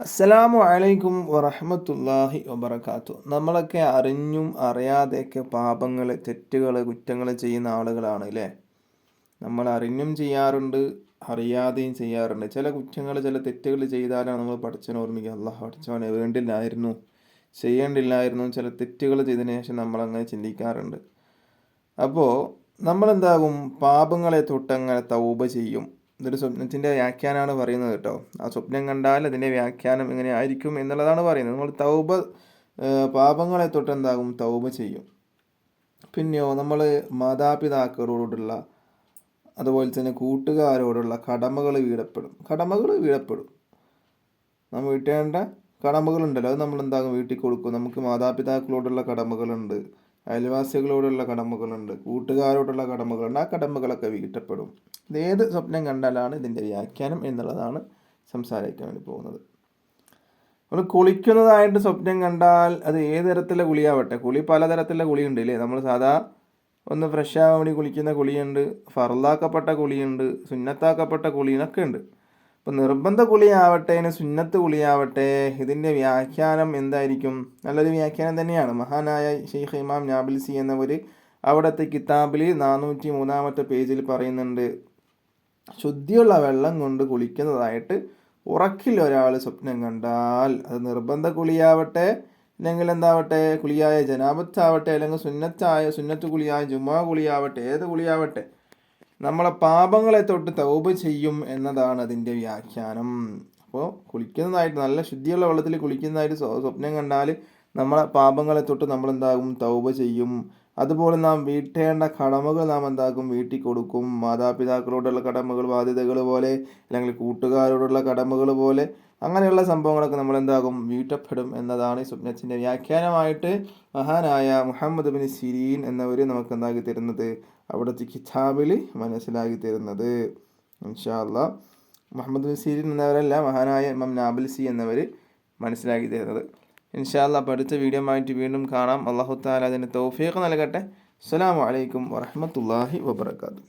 അസ്സലാമു അലൈക്കും വറഹ്മത്തുള്ളാഹി വബറകാത്തു. നമ്മളൊക്കെ അറിഞ്ഞും അറിയാതെയൊക്കെ പാപങ്ങൾ, തെറ്റുകൾ, കുറ്റങ്ങൾ ചെയ്യുന്ന ആളുകളാണ് അല്ലേ? നമ്മൾ അറിഞ്ഞും ചെയ്യാറുണ്ട്, അറിയാതെയും ചെയ്യാറുണ്ട്. ചില കുറ്റങ്ങൾ, ചില തെറ്റുകൾ ചെയ്താലാണ് നമ്മൾ പടച്ചവനെ ഓർമ്മിക്കുക, അല്ലാഹ് പടച്ചവനെ വേണ്ടില്ലായിരുന്നു, ചെയ്യേണ്ടില്ലായിരുന്നു. ചില തെറ്റുകൾ ചെയ്തതിന് ശേഷം നമ്മളങ്ങനെ ചിന്തിക്കാറുണ്ട്. അപ്പോൾ നമ്മളെന്താകും, പാപങ്ങളെ തൊട്ടങ്ങനെ തൗബ ചെയ്യും. ഇതൊരു സ്വപ്നത്തിൻ്റെ വ്യാഖ്യാനമാണ് പറയുന്നത് കേട്ടോ. ആ സ്വപ്നം കണ്ടാൽ അതിൻ്റെ വ്യാഖ്യാനം എങ്ങനെ ആയിരിക്കും എന്നുള്ളതാണ് പറയുന്നത്. നമ്മൾ പാപങ്ങളെ തൊട്ട് എന്താകും, തൗബ ചെയ്യും. പിന്നെയോ നമ്മൾ മാതാപിതാക്കളോടുള്ള, അതുപോലെ തന്നെ കൂട്ടുകാരോടുള്ള കടമകൾ വീടപ്പെടും. നമ്മൾ വീട്ടേണ്ട കടമകളുണ്ടല്ലോ, അത് നമ്മൾ എന്താകും, വീട്ടിൽ കൊടുക്കും. നമുക്ക് മാതാപിതാക്കളോടുള്ള കടമകളുണ്ട്, അയൽവാസികളോടുള്ള കടമകളുണ്ട്, കൂട്ടുകാരോടുള്ള കടമകളുണ്ട്. ആ കടമകളൊക്കെ വീട്ടപ്പെടും. ഇതേത് സ്വപ്നം കണ്ടാലാണ് ഇതിൻ്റെ വ്യാഖ്യാനം എന്നുള്ളതാണ് സംസാരിക്കാൻ വേണ്ടി പോകുന്നത്. നമ്മൾ കുളിക്കുന്നതായിട്ട് സ്വപ്നം കണ്ടാൽ അത് ഏത് തരത്തിലുള്ള കുളിയാവട്ടെ, കുളി പലതരത്തിലുള്ള കുളിയുണ്ട് ഇല്ലേ? നമ്മൾ സാധാ ഒന്ന് ഫ്രഷ് ആവാൻ വേണ്ടി കുളിക്കുന്ന കുളിയുണ്ട്, ഫർലാക്കപ്പെട്ട കുളിയുണ്ട്, സുന്നത്താക്കപ്പെട്ട കുളിയൊക്കെ ഉണ്ട്. അപ്പോൾ നിർബന്ധ കുളിയാവട്ടെ, സുന്നത്ത് കുളിയാവട്ടെ, ഇതിൻ്റെ വ്യാഖ്യാനം എന്തായിരിക്കും? നല്ലൊരു വ്യാഖ്യാനം തന്നെയാണ്. മഹാനായ ഷെയ്ഖ് ഇമാം നാബിൽസി എന്നവർ അവിടുത്തെ കിതാബിൽ 403 പേജിൽ പറയുന്നുണ്ട്, ശുദ്ധിയുള്ള വെള്ളം കൊണ്ട് കുളിക്കുന്നതായിട്ട് ഉറക്കിൽ ഒരാൾ സ്വപ്നം കണ്ടാൽ, അത് നിർബന്ധ കുളിയാവട്ടെ, അല്ലെങ്കിൽ എന്താവട്ടെ, കുളിയായ ജനാബത്താവട്ടെ, അല്ലെങ്കിൽ സുന്നത്ത് കുളിയായ ജുമാ കുളിയാവട്ടെ, ഏത് കുളിയാവട്ടെ, നമ്മളെ പാപങ്ങളെ തൊട്ട് തൗബ ചെയ്യും എന്നതാണ് അതിൻ്റെ വ്യാഖ്യാനം. അപ്പോൾ കുളിക്കുന്നതായിട്ട്, നല്ല ശുദ്ധിയുള്ള വെള്ളത്തിൽ കുളിക്കുന്നതായിട്ട് സ്വപ്നം കണ്ടാൽ നമ്മളെ പാപങ്ങളെ തൊട്ട് നമ്മളെന്താകും, തൗബ ചെയ്യും. അതുപോലെ നാം വീട്ടേണ്ട കടമകൾ നാം എന്താക്കും, വീട്ടിൽ കൊടുക്കും. മാതാപിതാക്കളോടുള്ള കടമകൾ, ബാധ്യതകൾ പോലെ, അല്ലെങ്കിൽ കൂട്ടുകാരോടുള്ള കടമകൾ പോലെ, അങ്ങനെയുള്ള സംഭവങ്ങളൊക്കെ നമ്മൾ എന്താകും, വീട്ടപ്പെടും എന്നതാണ് ഈ സ്വപ്നത്തിൻ്റെ വ്യാഖ്യാനമായിട്ട് മഹാനായ മുഹമ്മദ് ബിൻ സിരീൻ എന്നവർ നമുക്ക് എന്താക്കി തരുന്നത്, അവിടുത്തെ കിതാബിൽ മനസ്സിലാക്കി തരുന്നത്. ഇൻഷാ അല്ലാഹ് മുഹമ്മദ് ബിൻ സിരീൻ എന്നവരല്ല, മഹാനായ ഇമാം നാബിൽസി എന്നവർ മനസ്സിലാക്കി തരുന്നത്. ഇൻഷാ അല്ലാഹ് അപ്പോൾ അടുത്ത വീഡിയോ ആയിട്ട് വീണ്ടും കാണാം. അല്ലാഹു തആല അതിന് തൗഫീഖ് നൽകട്ടെ. അസ്സലാമു അലൈക്കും വറഹ്മത്തുള്ളാഹി വബറകാതുഹു.